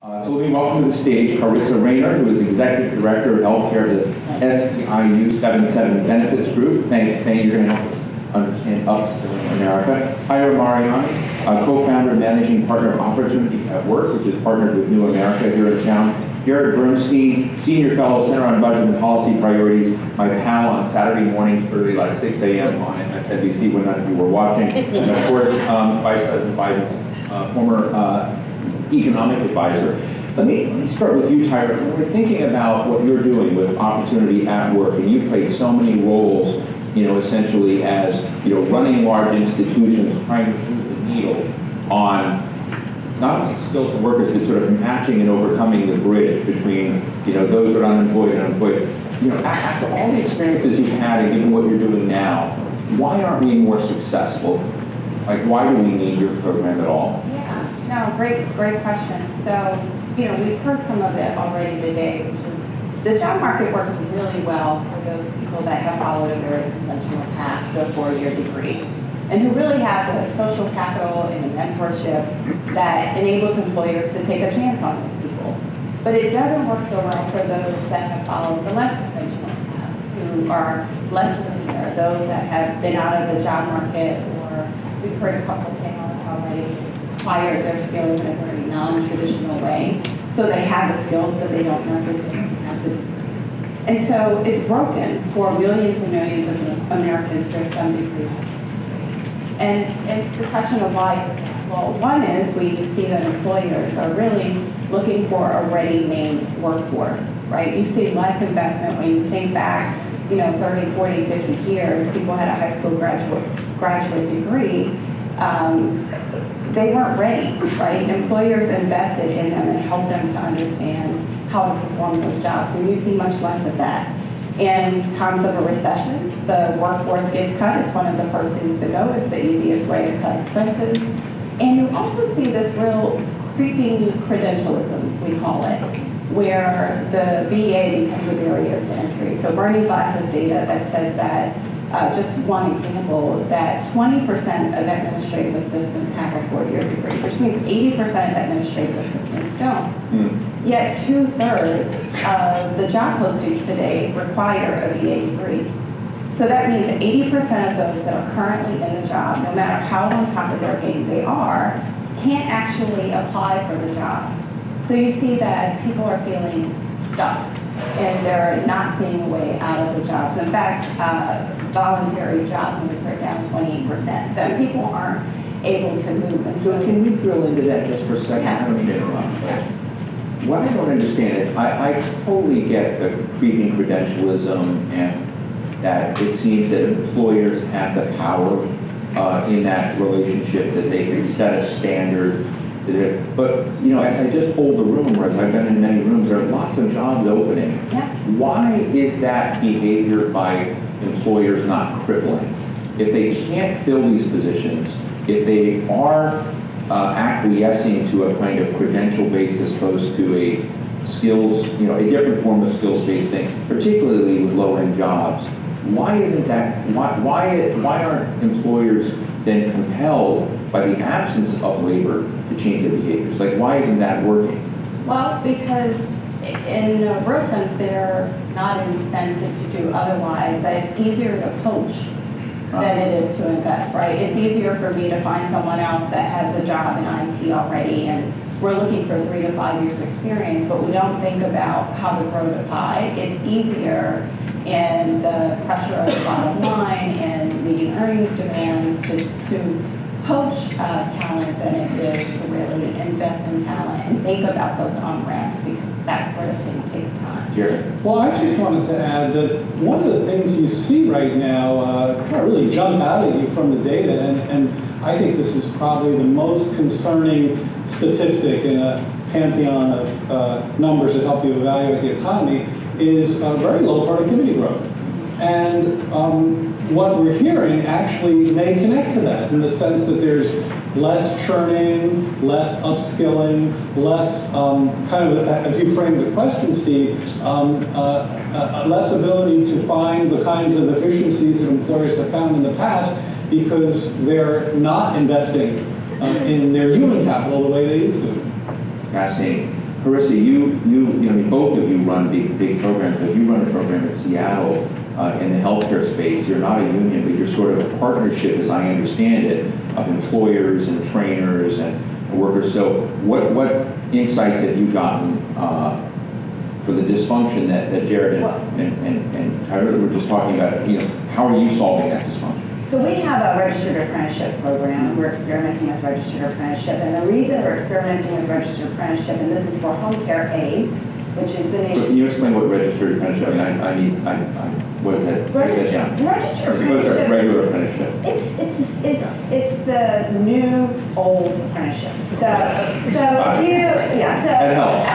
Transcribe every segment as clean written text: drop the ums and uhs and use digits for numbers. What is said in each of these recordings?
So let me welcome to the stage Charissa, Raynor, who is Executive Director of Healthcare of the SEIU 77 Benefits Group. Thank you. You're going to help us understand Upskilling America. Tyra, Mariani, co-founder and managing partner of Opportunity at Work, which is partnered with New America here in town. Bernstein, Senior Fellow, Center on Budget and Policy Priorities, my pal on Saturday mornings early, like 6 a.m. on MSNBC when none of you were watching. And of course, Vice President Biden's former economic advisor. Let me start with you, Tyra. When we're thinking about what you're doing with Opportunity at Work, and you played so many roles, essentially as, running large institutions, trying to move the needle on not only skills of workers, but sort of matching and overcoming the bridge between, those that are unemployed and unemployed. After all the experiences you've had and given what you're doing now, why aren't we more successful? Like, why do we need your program at all? Yeah, no, great question. So, we've heard some of it already today, which is the job market works really well for those people that have followed a very conventional path to a 4-year degree and who really have the social capital and the mentorship that enables employers to take a chance on those people. But it doesn't work so well for those that have followed the less conventional paths, who are less linear, those that have been out of the job market, or we've heard a couple of panelists already, acquired their skills in a very non-traditional way. So they have the skills, but they don't necessarily have the degree. And so it's broken for millions and millions of Americans to some degree. And the question of why is that? Well, one is we see that employers are really looking for a ready-made workforce, right? You see less investment when you think back, 30, 40, 50 years, people had a high school graduate degree. They weren't ready, right? Employers invested in them and helped them to understand how to perform those jobs, and you see much less of that. In times of a recession, the workforce gets cut. It's one of the first things to go. It's the easiest way to cut expenses. And you also see this real creeping credentialism, we call it, where the BA becomes a barrier to entry. So Bernie Glass has data that says that, just one example, that 20% of administrative assistants have a 4-year degree, which means 80% of administrative assistants don't. Yet 2/3 of the job postings today require a BA degree. So that means 80% of those that are currently in the job, no matter how on top of their game they are, can't actually apply for the job. So you see that people are feeling stuck and they're not seeing a way out of the jobs. In fact, voluntary job moves are down 28%. That people aren't able to move. And So can we drill into that just for a second? Yeah. I don't mean to interrupt. What I don't understand is, I totally get the creeping credentialism and that it seems that employers have the power in that relationship, that they can set a standard. But, as I just polled the room, or as I've been in many rooms, there are lots of jobs opening. Yeah. Why is that behavior by employers not crippling? If they can't fill these positions, if they are acquiescing to a kind of credential-based as opposed to a skills, a different form of skills-based thing, particularly with low-end jobs, why isn't that, why aren't employers then compelled by the absence of labor to change their behaviors? Like, why isn't that working? Well, because in a real sense, they're not incented to do otherwise, that it's easier to poach than it is to invest, right? It's easier for me to find someone else that has a job in IT already, and we're looking for 3 to 5 years experience, but we don't think about how to grow the pie. It's easier in the pressure of the bottom line and meeting earnings demands to poach talent than it is to really invest in talent and think about those on-ramps, because that sort of thing takes time. Jerry? Well, I just wanted to add that one of the things you see right now kind of really jump out at you from the data, and I think this is probably the most concerning statistic in a pantheon of numbers that help you evaluate the economy, is very low productivity growth. And what we're hearing actually may connect to that in the sense that there's less churning, less upskilling, less kind of, as you framed the question, Steve, less ability to find the kinds of efficiencies that employers have found in the past because they're not investing in their human capital the way they used to. Fascinating. Charissa, you both of you run big programs, but you run a program in Seattle in the healthcare space. You're not a union, but you're sort of a partnership, as I understand it, of employers and trainers and workers. So what insights have you gotten for the dysfunction that Jared and Tyra were just talking about? How are you solving that dysfunction? So we have a registered apprenticeship program, and we're experimenting with registered apprenticeship. And the reason we're experimenting with registered apprenticeship, and this is for home care aides, which is the nation. Can you explain what registered apprenticeship? What is that? Registered apprenticeship. Regular apprenticeship. It's the new old apprenticeship. So if you that helps.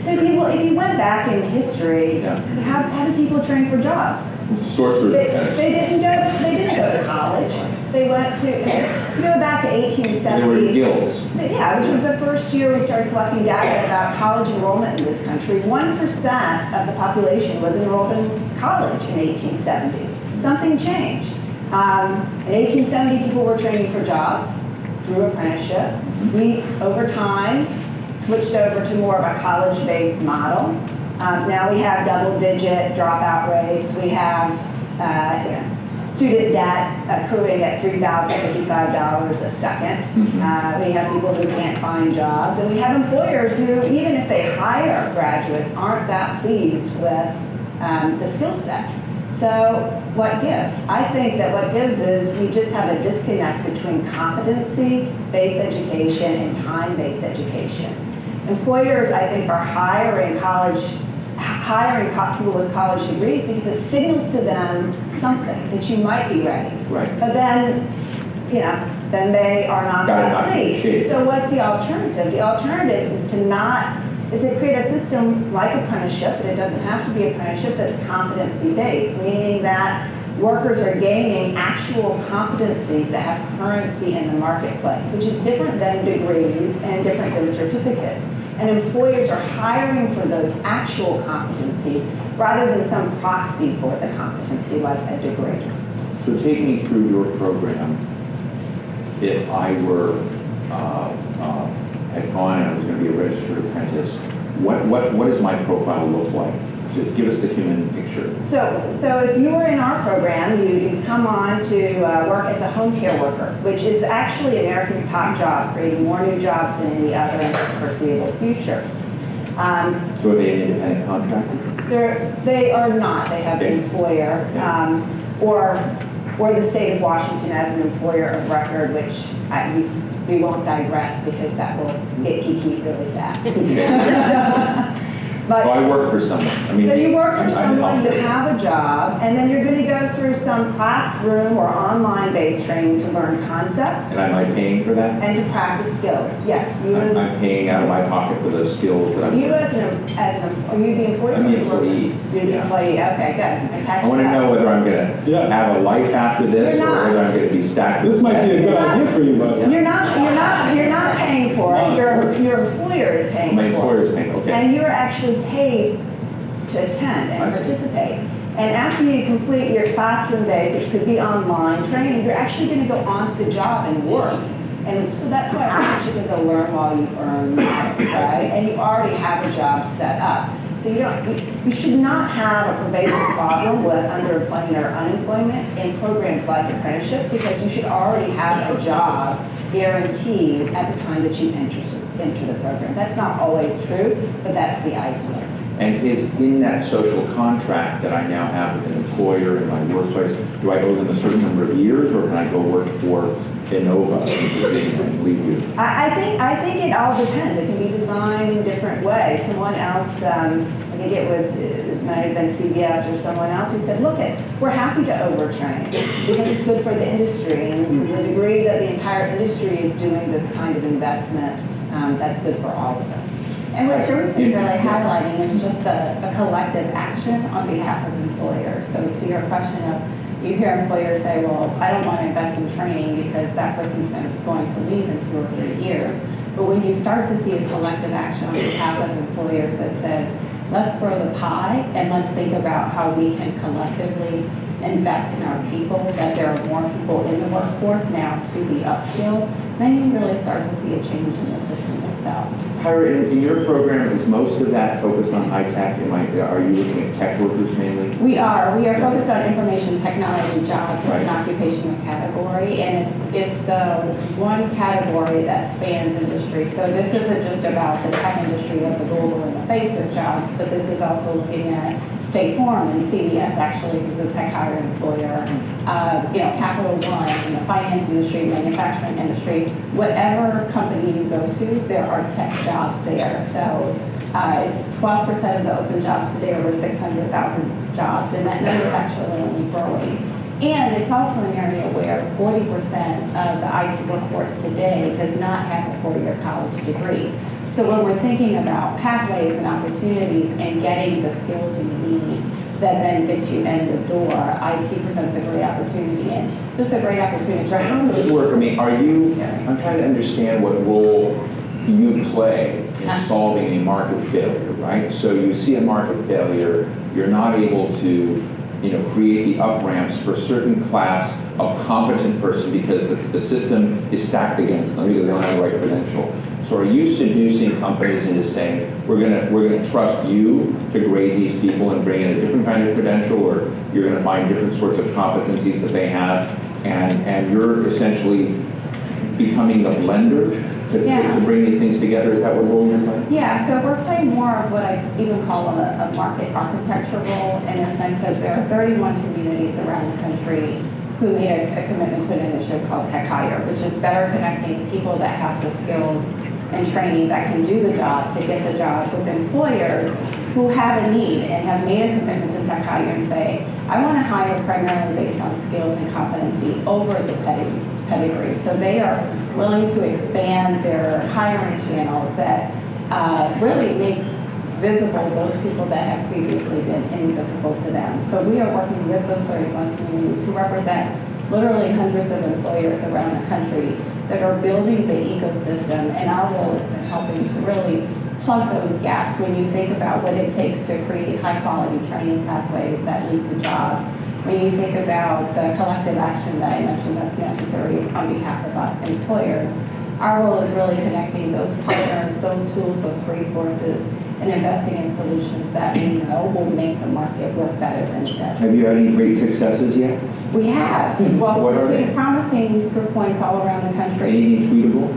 So if you went back in history, how did people train for jobs? Sorcerers. They didn't go to college. They went to, if you go back to 1870. They were guilds. Yeah, which was the first year we started collecting data about college enrollment in this country. 1% of the population was enrolled in college in 1870. Something changed. In 1870, people were training for jobs through apprenticeship. We, over time, switched over to more of a college-based model. Now we have double-digit dropout rates. We have student debt accruing at $3,055 a second. We have people who can't find jobs, and we have employers who, even if they hire graduates, aren't that pleased with the skill set. So what gives? I think that what gives is we just have a disconnect between competency-based education and time-based education. Employers, I think, are hiring people with college degrees because it signals to them something that you might be ready. Right. But then they are not that pleased. So what's the alternative? The alternative is to create a system like apprenticeship, but it doesn't have to be apprenticeship, that's competency-based, meaning that workers are gaining actual competencies that have currency in the marketplace, which is different than degrees and different than certificates. And employers are hiring for those actual competencies rather than some proxy for the competency like a degree. So take me through your program. If I were had gone and I was going to be a registered apprentice, what does my profile look like? So give us the human picture. So if you were in our program, you've come on to work as a home care worker, which is actually America's top job, creating more new jobs than any other in the foreseeable future. So are they an independent contractor? They are not. They have an employer, or the state of Washington as an employer of record, which we won't digress because that will get geeky really fast. But, I work for someone. So you work for someone, you have a job, and then you're going to go through some classroom or online-based training to learn concepts. And am I paying for that? And to practice skills. Yes, I'm paying out of my pocket for those skills that I'm You as an are you the employee? I'm the employee. You're the employee. Okay, good. I want to know whether I'm going to have a life after this, or whether I'm going to be stacked. This might be a good idea for you, but You're not paying for it. Your employer is paying for it. My employer is paying. Okay. And you're actually paid to attend and participate. And after you complete your classroom days, which could be online training, you're actually going to go on to the job and work. And so that's why apprenticeship is a learn while you earn, right? And you already have a job set up. So you should not have a pervasive problem with underemployment or unemployment in programs like apprenticeship, because you should already have a job guaranteed at the time that you enter the program. That's not always true, but that's the idea. And is in that social contract that I now have with an employer in my workplace, do I owe them a certain number of years, or can I go work for Innova and leave you? I think it all depends. It can be designed in different ways. Someone else, I think it might have been CBS or someone else who said, look, we're happy to overtrain because it's good for the industry, and to the degree that the entire industry is doing this kind of investment, that's good for all of us. And what Charissa is really highlighting is just a collective action on behalf of employers. So to your question of, you hear employers say, well, I don't want to invest in training because that person's going to leave in 2 or 3 years. But when you start to see a collective action on behalf of employers that says, let's grow the pie and let's think about how we can collectively invest in our people, that there are more people in the workforce now to be upskilled, then you really start to see a change in the system itself. So. Tyra, in your program, is most of that focused on high tech? Are you looking at tech workers mainly? We are focused on information technology jobs as Right. an occupational category, and it's the one category that spans industry. So this isn't just about the tech industry of the Google and the Facebook jobs, but this is also looking at State Farm and CVS actually, who's a tech hire employer, Capital One, in the finance industry, manufacturing industry, whatever company you go to, there are tech jobs there. So it's 12% of the open jobs today, over 600,000 jobs, and that number is actually only growing. And it's also an area where 40% of the IT workforce today does not have a four-year college degree. So when we're thinking about pathways and opportunities and getting the skills you need that then gets you in the door, IT presents a great opportunity, and just a great opportunity. So how does it work? I mean, I'm trying to understand what role you play in solving a market failure, right? So you see a market failure, you're not able to, create the up-ramps for a certain class of competent person because the system is stacked against them because they don't have the right credential. So are you seducing companies into saying, we're gonna trust you to grade these people and bring in a different kind of credential, or you're gonna find different sorts of competencies that they have, and you're essentially becoming the blender to bring these things together? Is that what role you're playing? Yeah, so we're playing more of what I even call a market architecture role, in the sense that there are 31 communities around the country who made a commitment to an initiative called Tech Hire, which is better connecting people that have the skills and training that can do the job to get the job with employers who have a need and have made a commitment to Tech Hire and say, I want to hire primarily based on skills and competency over the pedigree. So they are willing to expand their hiring channels that really makes visible those people that have previously been invisible to them. So we are working with those 31 communities who represent literally hundreds of employers around the country that are building the ecosystem, and our role has been helping to really plug those gaps when you think about what it takes to create high quality training pathways that lead to jobs. When you think about the collective action that I mentioned that's necessary on behalf of employers, our role is really connecting those partners, those tools, those resources, and investing in solutions that we know will make the market work better than it does. Have you had any great successes yet? We have. Well, What we're are seeing they? promising proof points all around the country. Anything tweetable?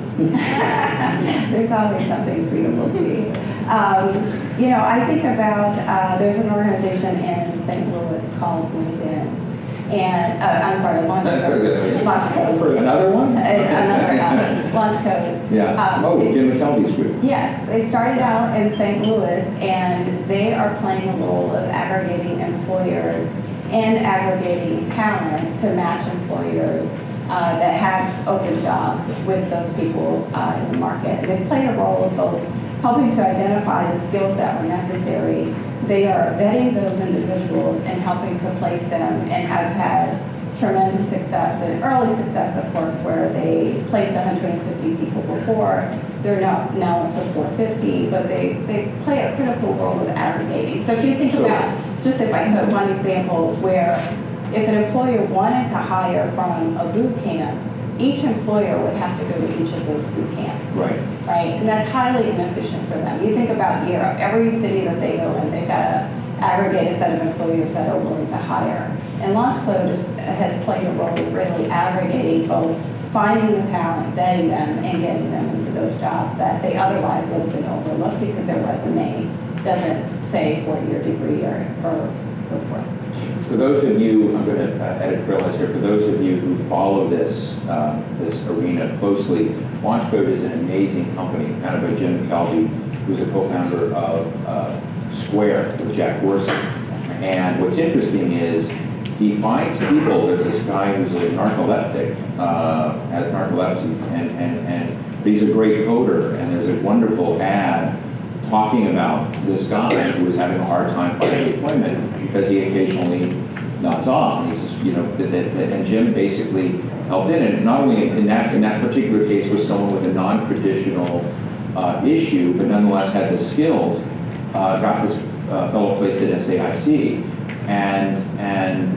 There's always something tweetable, Steve. I think about, there's an organization in St. Louis called LinkedIn. And, I'm sorry, Launch Code. Another one? Another Launch Code. Yeah. Jim McKelvey's group. Yes, they started out in St. Louis, and they are playing a role of aggregating employers and aggregating talent to match employers that have open jobs with those people in the market. And they've played a role of both helping to identify the skills that were necessary. They are vetting those individuals and helping to place them, and have had tremendous success, and early success, of course, where they placed 150 people before. They're now up to 450, but they play a critical role of aggregating. So if you think about, just if I put one example, where if an employer wanted to hire from a boot camp, each employer would have to go to each of those boot camps. Right. Right? And that's highly inefficient for them. You think about Europe, every city that they go in, they've got to aggregate a set of employers that are willing to hire. And LaunchCode has played a role in really aggregating both finding the talent, vetting them, and getting them into those jobs that they otherwise would have been overlooked because their resume doesn't say 4-year degree or so forth. For those of you, I'm going to editorialize here, for those of you who follow this arena closely, LaunchCode is an amazing company, kind of a Jim McKelvey, who's a co-founder of Square with Jack Dorsey. And what's interesting is he finds people, there's this guy who's a narcoleptic, has narcolepsy, but he's a great coder, and there's a wonderful ad talking about this guy who was having a hard time finding employment because he occasionally nods off. And he says, and Jim basically helped in. And not only in that particular case was someone with a non-traditional issue, but nonetheless had the skills, got this fellow placed at SAIC. And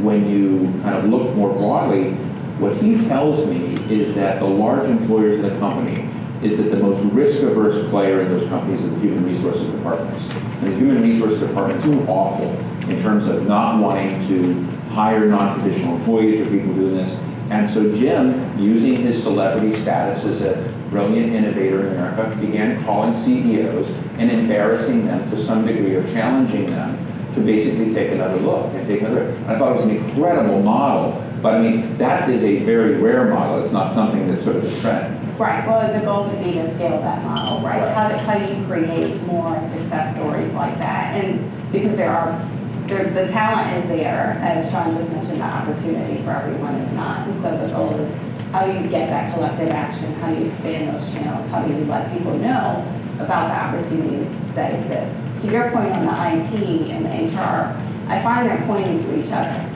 when you kind of look more broadly, what he tells me is that the large employers in the company is that the most risk-averse player in those companies are the human resources departments. And the human resources departments are awful in terms of not wanting to hire non-traditional employees or people doing this. And so Jim, using his celebrity status as a brilliant innovator in America, began calling CEOs and embarrassing them to some degree or challenging them to basically take another look and take another. I thought it was an incredible model, but I mean, that is a very rare model. It's not something that's sort of a trend. Right, well, the goal would be to scale that model, right? Right. How do you create more success stories like that? And because the talent is there, as Sean just mentioned, the opportunity for everyone is not. And so the goal is, how do you get that collective action? How do you expand those channels? How do you let people know about the opportunities that exist? To your point on the IT and the HR, I find they're pointing to each other.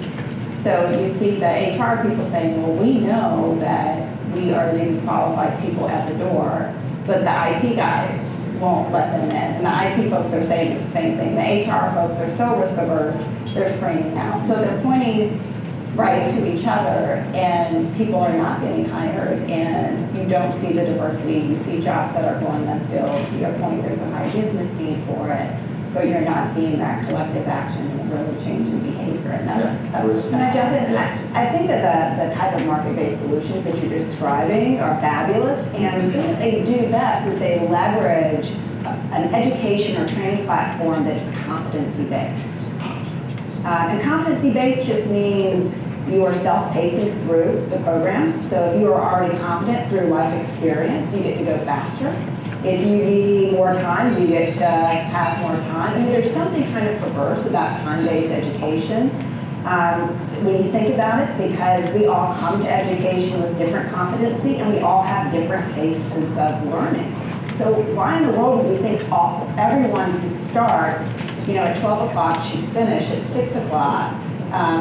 So you see the HR people saying, well, we know that we are leaving qualified people at the door, but the IT guys won't let them in. And the IT folks are saying the same thing. The HR folks are so risk averse, they're screening out. So they're pointing right to each other, and people are not getting hired, and you don't see the diversity. You see jobs that are going unfilled. To your point, there's a high business need for it, but you're not seeing that collective action and really change in behavior, and that's what's Can I jump in? Yeah. I think that the type of market-based solutions that you're describing are fabulous, and the thing that they do best is they leverage an education or training platform that's competency-based. And competency-based just means you are self-pacing through the program. So if you are already competent through life experience, you get to go faster. If you need more time, you get to have more time. I mean, there's something kind of perverse about time-based education when you think about it, because we all come to education with different competency, and we all have different paces of learning. So why in the world would we think everyone who starts, at 12 o'clock should finish at 6 o'clock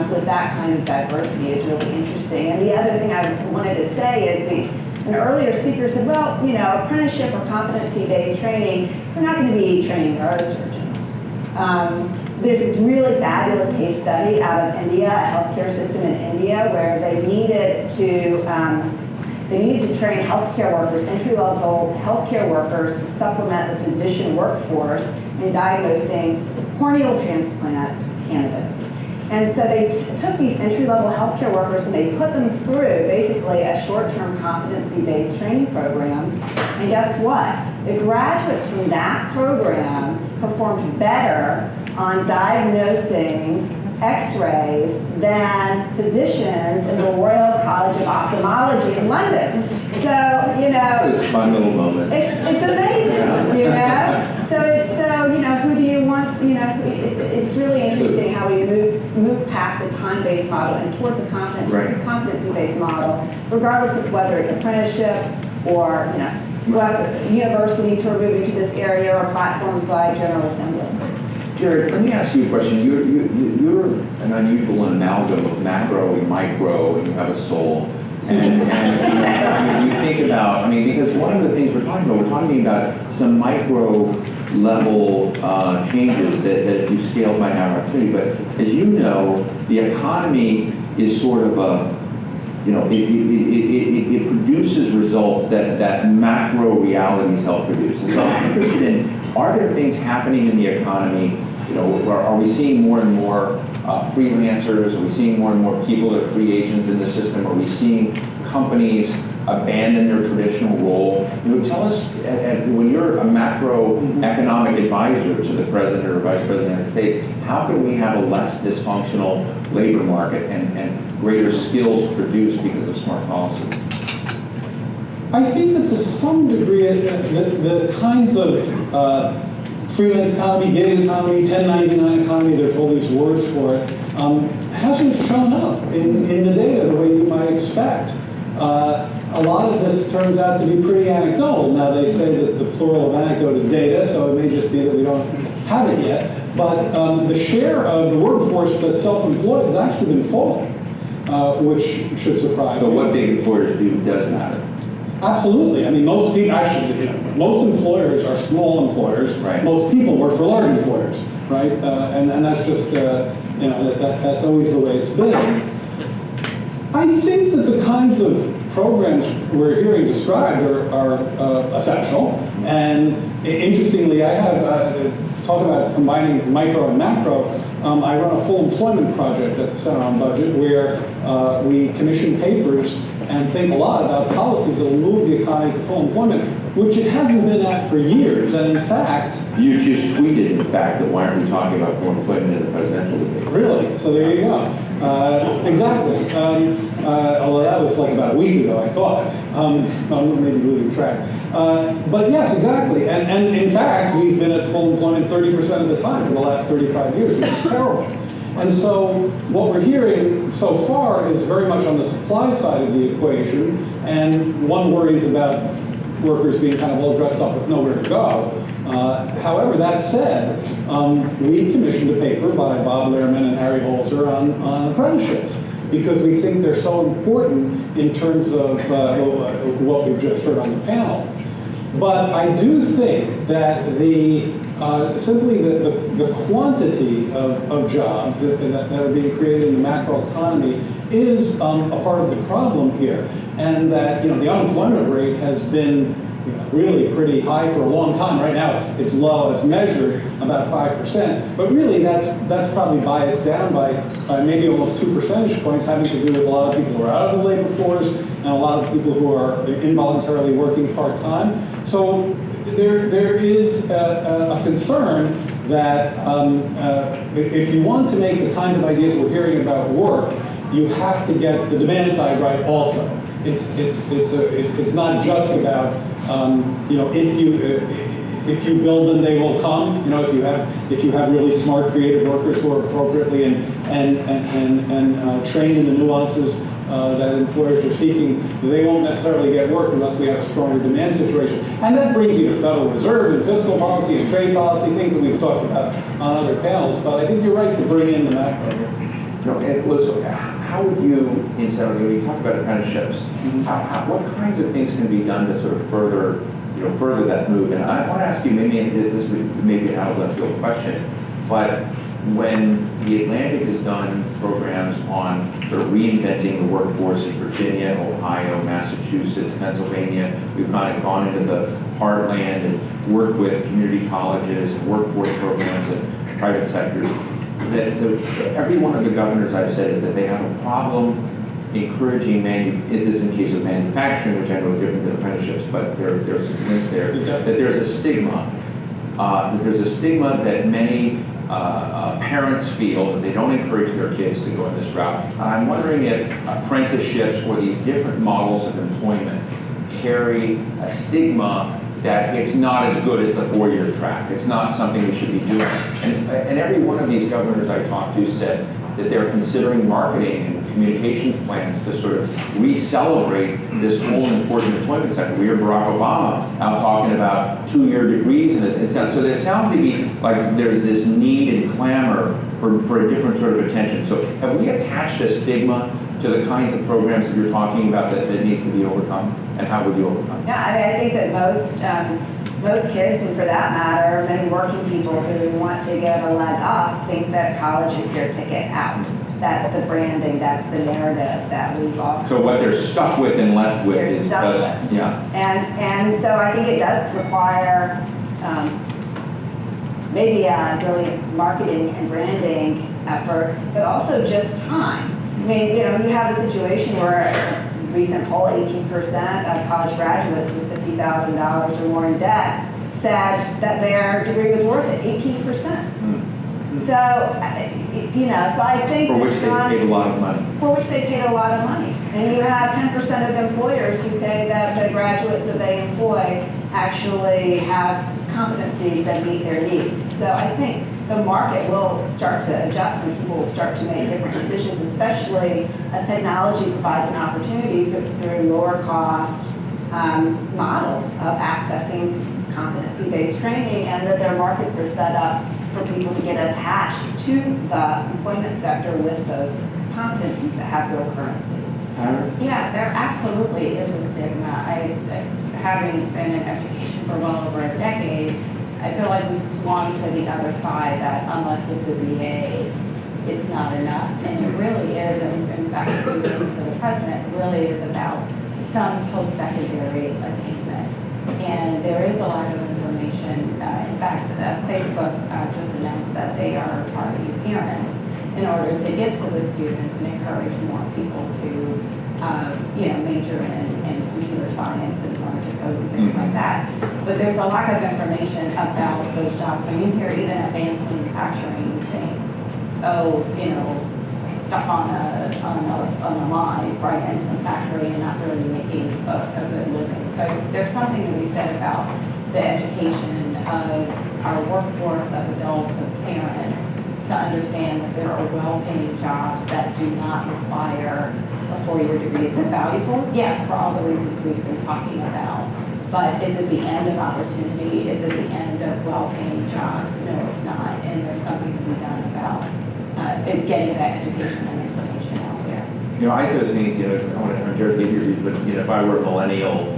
with that kind of diversity is really interesting. And the other thing I wanted to say is an earlier speaker said, well, apprenticeship or competency-based training, we're not going to be training neurosurgeons. There's this really fabulous case study out of India, a healthcare system in India, where they needed to train healthcare workers, entry-level healthcare workers, to supplement the physician workforce in diagnosing corneal transplant candidates. And so they took these entry-level healthcare workers and they put them through basically a short-term competency-based training program. And guess what? The graduates from that program performed better on diagnosing X-rays than physicians in the Royal College of Ophthalmology in London. So, It was a fun little moment. it's amazing, So who do you want? It's really interesting how we move past a time-based model and towards a competency-based model, regardless of whether it's apprenticeship or whether universities who are moving to this area or platforms like General Assembly. Jared, let me ask you a question. You're an unusual amalgam of macro and micro, and you have a soul. And you think about, because one of the things we're talking about some micro level changes that if you scale might have opportunity. But as you know, the economy is sort of it produces results that macro realities help produce. And so I'm interested in, are there things happening in the economy? Are we seeing more and more freelancers? Are we seeing more and more people that are free agents in the system? Are we seeing companies abandon their traditional role? Tell us, when you're a macroeconomic advisor to the president or vice president of the United States, how can we have a less dysfunctional labor market and greater skills produced because of smart policy? I think that to some degree, the kinds of freelance economy, gig economy, 1099 economy, there's all these words for it, hasn't shown up in the data the way you might expect. A lot of this turns out to be pretty anecdotal. Now they say that the plural of anecdote is data, so it may just be that we don't have it yet. But the share of the workforce that's self-employed has actually been falling, which should surprise So you. what big employers do does matter. Absolutely. Most people actually, most employers are small employers. Right. Most people work for large employers, right? And that's just, that's always the way it's been. I think that the kinds of programs we're hearing described are essential. And interestingly, I have, talk about combining micro and macro, I run a full employment project at the Center on Budget where we commission papers and think a lot about policies that will move the economy to full employment, which it hasn't been at for years. And in fact, You just tweeted the fact that why aren't we talking about full employment in the presidential debate? really, so there you go. Exactly. Although that was like about a week ago, I thought. I'm maybe losing track. But yes, exactly. And in fact, we've been at full employment 30% of the time for the last 35 years, which is terrible. And so what we're hearing so far is very much on the supply side of the equation, and one worries about workers being kind of all dressed up with nowhere to go. However, that said, we commissioned a paper by Bob Lehrman and Harry Holzer on apprenticeships, because we think they're so important in terms of what we've just heard on the panel. But I do think that simply the quantity of jobs that are being created in the macroeconomy is a part of the problem here, and that the unemployment rate has been really pretty high for a long time. Right now it's low as measured, about 5%, but really that's probably biased down by maybe almost 2 percentage points, having to do with a lot of people who are out of the labor force and a lot of people who are involuntarily working part-time. So there is a concern that if you want to make the kinds of ideas we're hearing about work, you have to get the demand side right also. It's not just about if you build them, they will come. If you have really smart, creative workers who are appropriately and trained in the nuances that employers are seeking, they won't necessarily get work unless we have a stronger demand situation. And that brings you to Federal Reserve and fiscal policy and trade policy, things that we've talked about on other panels. But I think you're right to bring in the macro here. And Listen, how would you, when you talk about apprenticeships, what kinds of things can be done to sort of further that move? And I want to ask you, maybe this may be an out of left field question, but when the Atlantic has done programs on sort of reinventing the workforce in Virginia, Ohio, Massachusetts, Pennsylvania, we've kind of gone into the heartland and worked with community colleges and workforce programs and private sectors. Every one of the governors I've said is that they have a problem encouraging this in case of manufacturing, which I know is different than apprenticeships, but there's some links there, that there's a stigma. There's a stigma that many parents feel that they don't encourage their kids to go in this route. I'm wondering if apprenticeships or these different models of employment carry a stigma that it's not as good as the four-year track. It's not something we should be doing. And every one of these governors I talked to said that they're considering marketing and communications plans to sort of re-celebrate this whole important employment sector. We heard Barack Obama out talking about 2-year degrees, so there sounds to be like there's this need and clamor for a different sort of attention. So have we attached a stigma to the kinds of programs that you're talking about that needs to be overcome, and how would you overcome? Yeah, I mean, I think that most kids, and for that matter, many working people who want to get a leg up think that college is their ticket out. That's the branding, that's the narrative that we've all. So what they're stuck with and left with is stuck with. Yeah. And so I think it does require maybe a brilliant marketing and branding effort, but also just time. I mean, you have a situation where a recent poll, 18% of college graduates with $50,000 or more in debt said that their degree was worth it, 18%. So, so I think for which they paid a lot of money. For which they paid a lot of money. And you have 10% of employers who say that the graduates that they employ actually have competencies that meet their needs. So I think the market will start to adjust and people will start to make different decisions, especially as technology provides an opportunity through lower cost models of accessing competency-based training, and that their markets are set up for people to get attached to the employment sector with those competencies that have real currency. Tyra? Yeah, there absolutely is a stigma. Having been in education for well over a decade, I feel like we've swung to the other side that unless it's a BA, it's not enough. And it really is, and in fact, if you listen to the president, it really is about some post-secondary attainment. And there is a lot of information. In fact, Facebook just announced that they are targeting parents in order to get to the students and encourage more people to, major in computer science and learn to code and things like that. But there's a lot of information about those jobs. When you hear even advanced manufacturing, you think, stuck on a line, right, in some factory and not really making a good living. So there's something to be said about the education of our workforce, of adults, of parents, to understand that there are well-paying jobs that do not require a four-year degree. Is it valuable? Yes, for all the reasons we've been talking about. But is it the end of opportunity? Is it the end of well-paying jobs? No, it's not. And there's something to be done about getting that education and information out there. I think, I want to Jared get your views, but, if I were a millennial,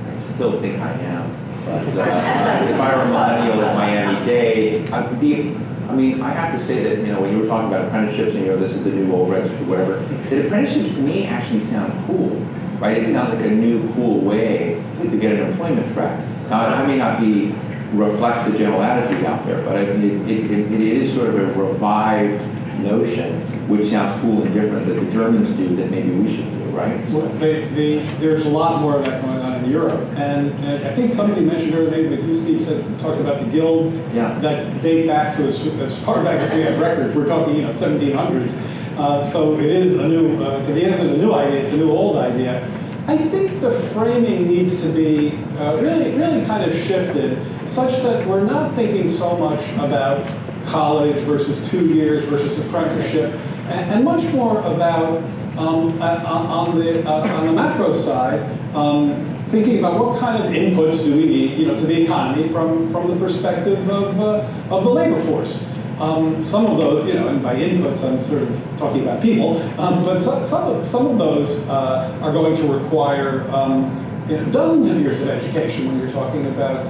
I still think I am. But if I were a millennial at Miami-Dade, I have to say that, when you were talking about apprenticeships and, this is the new old register, whatever, the apprenticeships to me actually sound cool, right? It sounds like a new, cool way to get an employment track. Now, I may not reflect the general attitude out there, but it is sort of a revived notion, which sounds cool and different that the Germans do that maybe we should do, right? Well, there's a lot more of that going on in Europe, and I think somebody mentioned earlier, because you, Steve, talked about the guilds that date back to as far back as we have records. We're talking, 1700s. So it is a new, to the end of the new idea, it's a new old idea. I think the framing needs to be really kind of shifted, such that we're not thinking so much about college versus 2 years versus apprenticeship, and much more about on the macro side, thinking about what kind of inputs do we need, to the economy from the perspective of the labor force. Some of those, and by inputs I'm sort of talking about people, but some of those are going to require dozens of years of education when you're talking about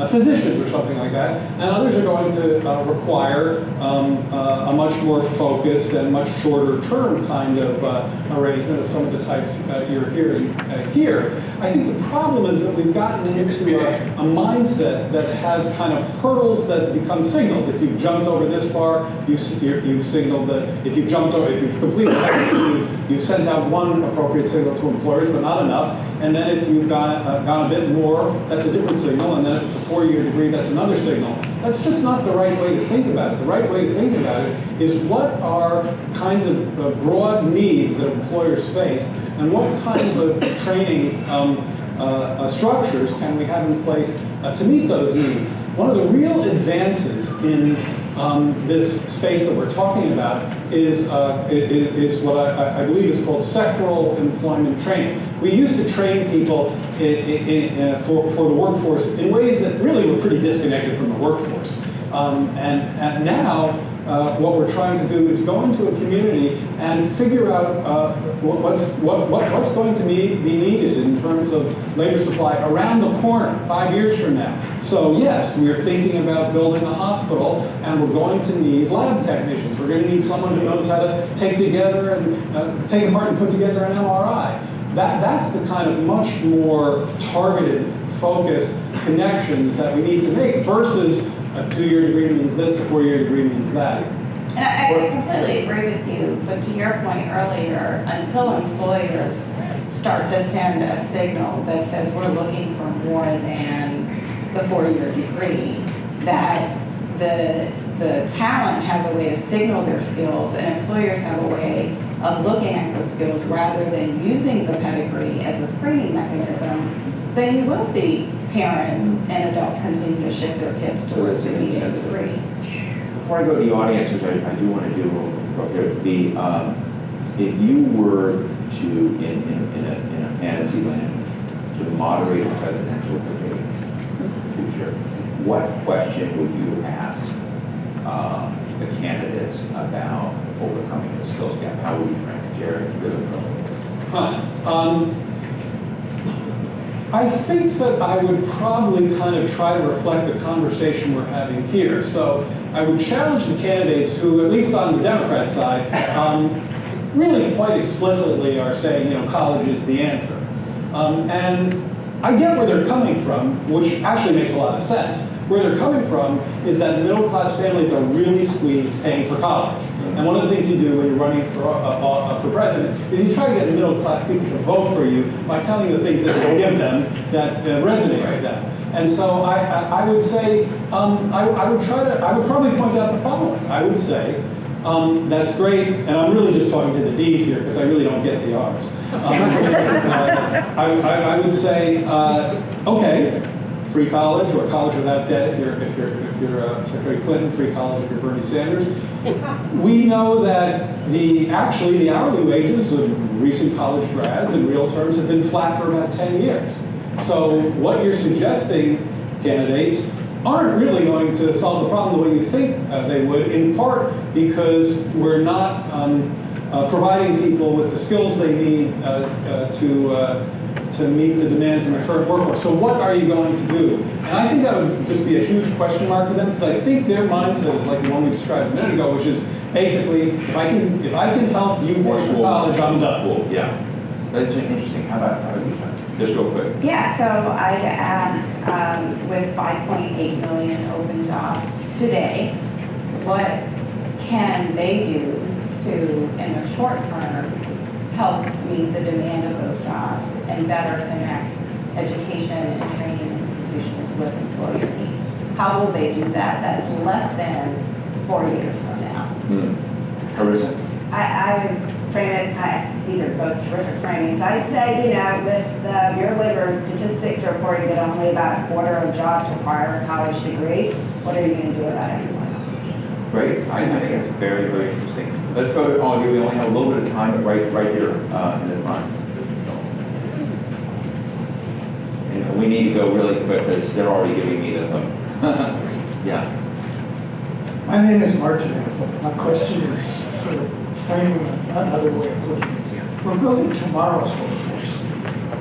physicians or something like that, and others are going to require a much more focused and much shorter term kind of arrangement of some of the types you're hearing here. I think the problem is that we've gotten into a mindset that has kind of hurdles that become signals. If you've jumped over this bar, you've signaled that if you've completed that, you've sent out one appropriate signal to employers, but not enough. And then if you've gone a bit more, that's a different signal. And then if it's a 4-year degree, that's another signal. That's just not the right way to think about it. The right way to think about it is what are kinds of broad needs that employers face, and what kinds of training structures can we have in place to meet those needs. One of the real advances in this space that we're talking about is what I believe is called sectoral employment training. We used to train people for the workforce in ways that really were pretty disconnected from the workforce. And now what we're trying to do is go into a community and figure out what's going to be needed in terms of labor supply around the corner 5 years from now. So yes, we're thinking about building a hospital, and we're going to need lab technicians. We're going to need someone who knows how to take together and take apart and put together an MRI. That's the kind of much more targeted, focused connections that we need to make versus a 2-year degree means this, a 4-year degree means that. And I completely agree with you, but to your point earlier, until employers start to send a signal that says we're looking for more than the 4-year degree, that the talent has a way to signal their skills, and employers have a way of looking at the skills rather than using the pedigree as a screening mechanism, then you will see parents and adults continue to shift their kids towards the needed degree. Before I go to the audience, which I do want to do if you were to, in a fantasy land, to moderate a presidential debate in the future, what question would you ask the candidates about overcoming the skills gap? How would you frame it, Jared? You're the pro. I think that I would probably kind of try to reflect the conversation we're having here. So I would challenge the candidates who, at least on the Democrat side, really quite explicitly are saying, college is the answer. And I get where they're coming from, which actually makes a lot of sense. Where they're coming from is that middle-class families are really squeezed paying for college. And one of the things you do when you're running for president is you try to get middle-class people to vote for you by telling you the things that you give them that resonate with them. And so I would say, I would probably point out the following. I would say, that's great, and I'm really just talking to the D's here because I really don't get the R's. I would say, okay, free college or college without debt if you're Secretary Clinton, free college if you're Bernie Sanders. We know that the hourly wages of recent college grads in real terms have been flat for about 10 years. So what you're suggesting, candidates, aren't really going to solve the problem the way you think they would, in part because we're not providing people with the skills they need to meet the demands in the current workforce. So what are you going to do? And I think that would just be a huge question mark for them, because I think their mindset is like the one we described a minute ago, which is basically, if I can help you finish your college, I'm done. Cool. Yeah. That's interesting. How about you, just real quick? Yeah, so I'd ask, with 5.8 million open jobs today, what can they do to, in the short term, help meet the demand of those jobs and better connect education and training institutions with employer needs? How will they do that? That's less than 4 years from now. Charissa? I would frame it, these are both terrific framings. I'd say, with the Bureau of Labor and Statistics reporting that only about a quarter of jobs require a college degree, what are you going to do about everyone else? Great. I think it's very, very interesting. Let's go to all of you. We only have a little bit of time, but right here in the front. And we need to go really quick because they're already giving me the hook. Yeah. My name is Martin. My question is sort of framing another way of looking at it. We're building tomorrow's workforce,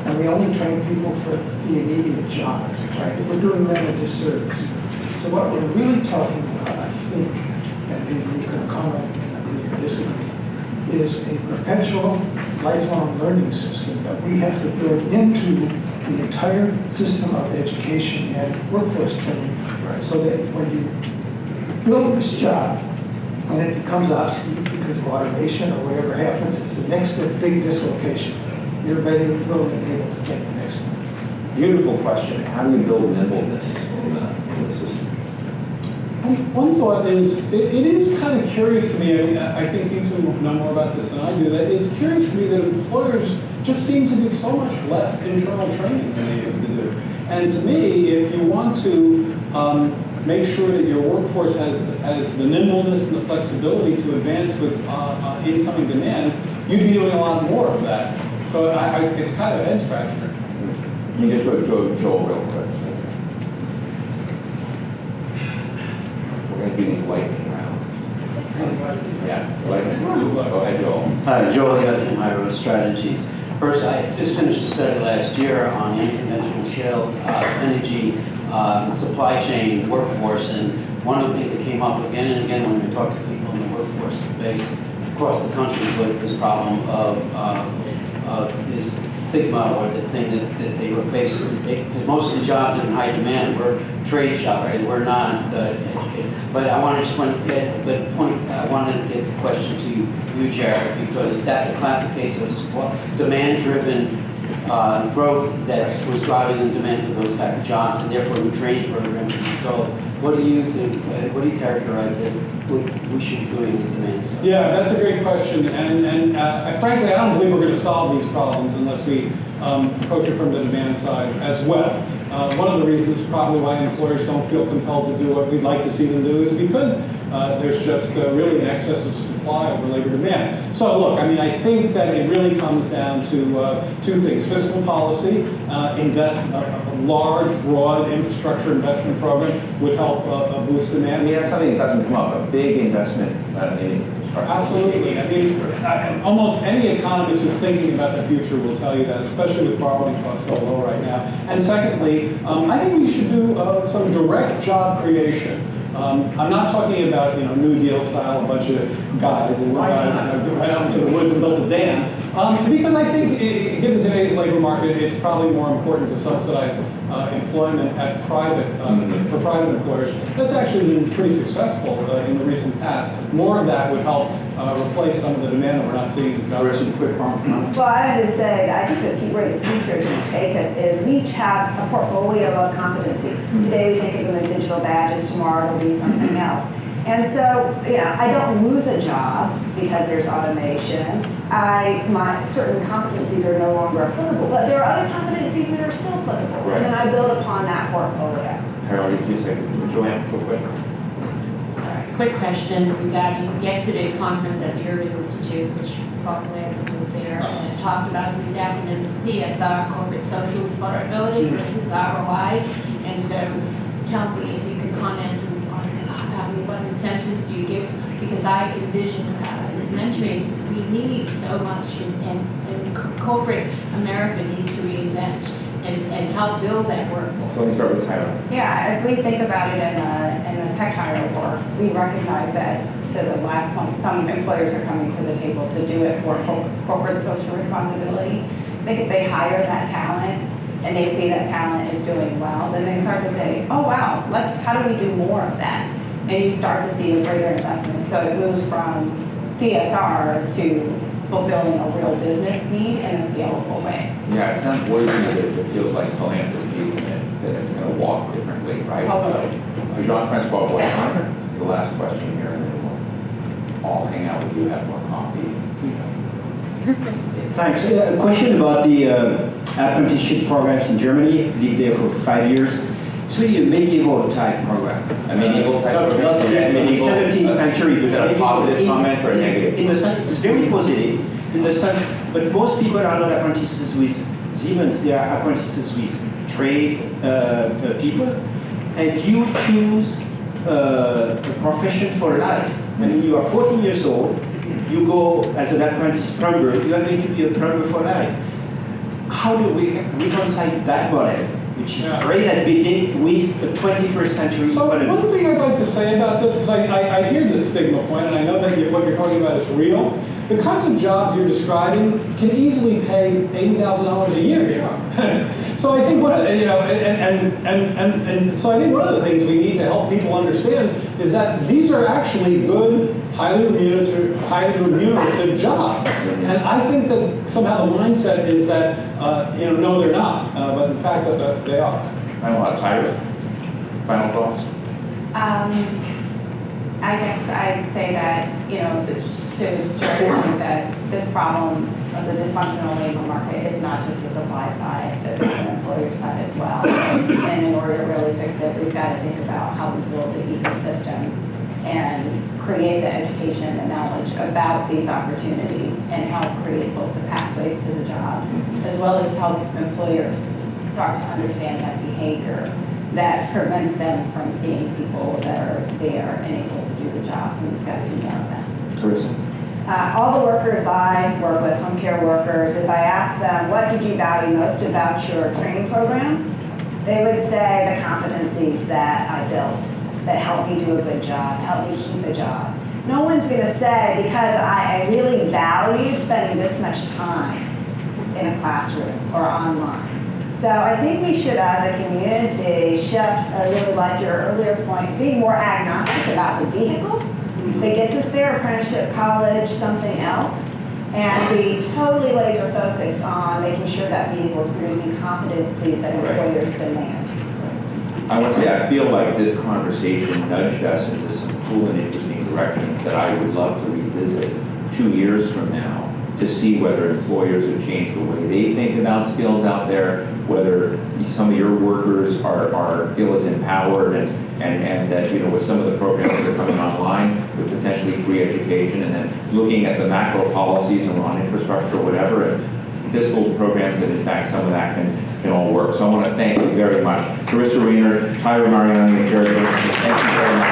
and we only train people for the immediate jobs. Right? We're doing them a disservice. So what we're really talking about, I think, and maybe you can comment and agree or disagree, is a perpetual lifelong learning system that we have to build into the entire system of education and workforce training, so that when you build this job and it becomes obsolete because of automation or whatever happens, it's the next big dislocation. You're ready, willing, and able to take the next one. Beautiful question. How do we build nimbleness in the system? One thought is, it is kind of curious to me, I think you two know more about this than I do, that it's curious to me that employers just seem to do so much less internal training than they used to do. And to me, if you want to make sure that your workforce has the nimbleness and the flexibility to advance with incoming demand, you'd be doing a lot more of that. So it's kind of a head scratcher. You just go to Joel real quick. We're going to do these lightning round. Yeah, lightning round. Go ahead, Joel. Hi, Joel Yudkin, High Road Strategies. First, I just finished a study last year on unconventional shale energy supply chain workforce, and one of the things that came up again and again when we talked to people in the workforce space across the country was this problem of this stigma, or the thing that they were facing. Most of the jobs in high demand were trade jobs. They were not educated. But I wanted to get the question to you, Jared, because that's a classic case of demand-driven growth that was driving the demand for those type of jobs, and therefore the training program was installed. What do you think? What do you characterize as what we should be doing with demand side? Yeah, that's a great question, and frankly, I don't believe we're going to solve these problems unless we approach it from the demand side as well. One of the reasons probably why employers don't feel compelled to do what we'd like to see them do is because there's just really an excess of supply over labor demand. So look, I mean, I think that it really comes down to two things. Fiscal policy, a large, broad infrastructure investment program would help boost demand. I mean, that's something that doesn't come up, a big investment in infrastructure. Absolutely. I mean, almost any economist who's thinking about the future will tell you that, especially with borrowing costs so low right now. And secondly, I think we should do some direct job creation I'm not talking about, New Deal style, a bunch of guys and went out into the woods and built a dam. Because I think, given today's labor market, it's probably more important to subsidize employment at for private employers. That's actually been pretty successful in the recent past. More of that would help replace some of the demand that we're not seeing in jobs. Quick comment. Well, I would just say that I think where the future is going to take us is we each have a portfolio of competencies. Today we think of them as digital badges, tomorrow it'll be something else. And so, I don't lose a job because there's automation. My certain competencies are no longer applicable, but there are other competencies that are still applicable. Right. And then I build upon that portfolio. Harold, you say, Joanne, real quick. Sorry, quick question regarding yesterday's conference at the Urban Institute, which Bob Blair was there, and talked about these acronyms, CSR, corporate social responsibility versus ROI. And so tell me if you could comment on what incentives do you give, because I envision this mentoring, we need so much, and corporate America needs to reinvent and help build that workforce. Let me start with Tyra. Yeah, as we think about it in the tech hire work, we recognize that, to the last point, some employers are coming to the table to do it for corporate social responsibility. I think if they hire that talent and they see that talent is doing well, then they start to say, oh wow, how do we do more of that? And you start to see a greater investment. So it moves from CSR to fulfilling a real business need in a scalable way. Yeah, it sounds way that it feels like philanthropy, and that it's going to walk differently, right? Totally. So, Jean-Francois Boisson, the last question here, and then we'll all hang out with you, have more coffee. Thanks. A question about the apprenticeship programs in Germany. I've lived there for 5 years. It's really a medieval type program. A medieval type not program? the 17th century, but Is that a positive comment or a negative? In the sense, it's very positive in the sense, but most people are not apprentices with Siemens, they are apprentices with trade people, and you choose a profession for life. I mean, you are 14 years old, you go as an apprentice plumber, you are going to be a plumber for life. How do we reconcile that model, which is great at building, with the 21st century So economy? one thing I'd like to say about this, because I hear the stigma point, and I know that what you're talking about is real. The kinds of jobs you're describing can easily pay $80,000 a year here. So I think so I think one of the things we need to help people understand is that these are actually good, highly remunerative jobs. And I think that somehow the mindset is that no, they're not, but in fact that they are. I don't know, Tyra, final thoughts? I guess I'd say that, to Jared's point, that this problem of the dysfunctional labor market is not just the supply side, that there's an employer side as well. And in order to really fix it, we've got to think about how we build the ecosystem and create the education and the knowledge about these opportunities and help create both the pathways to the jobs, as well as help employers start to understand that behavior that prevents them from seeing people that are there and able to do the jobs, and we've got to do more of that. Charissa? All the workers I work with, home care workers, if I ask them, what did you value most about your training program? They would say the competencies that I built that helped me do a good job, helped me keep a job. No one's going to say, because I really valued spending this much time in a classroom or online. So I think we should, as a community, shift, a little like your earlier point, be more agnostic about the vehicle that gets us there, apprenticeship, college, something else, and be totally laser focused on making sure that vehicle is producing competencies that employers demand. I want to say, I feel like this conversation nudged us into some cool and interesting directions that I would love to revisit 2 years from now to see whether employers have changed the way they think about skills out there, whether some of your workers feel as empowered and that, with some of the programs that are coming online with potentially free education, and then looking at the macro policies on infrastructure or whatever, and fiscal programs that in fact some of that can all work. So I want to thank you very much. Charissa, Raynor, Tyra, Mariani, and Jared Bernstein, thank you very much.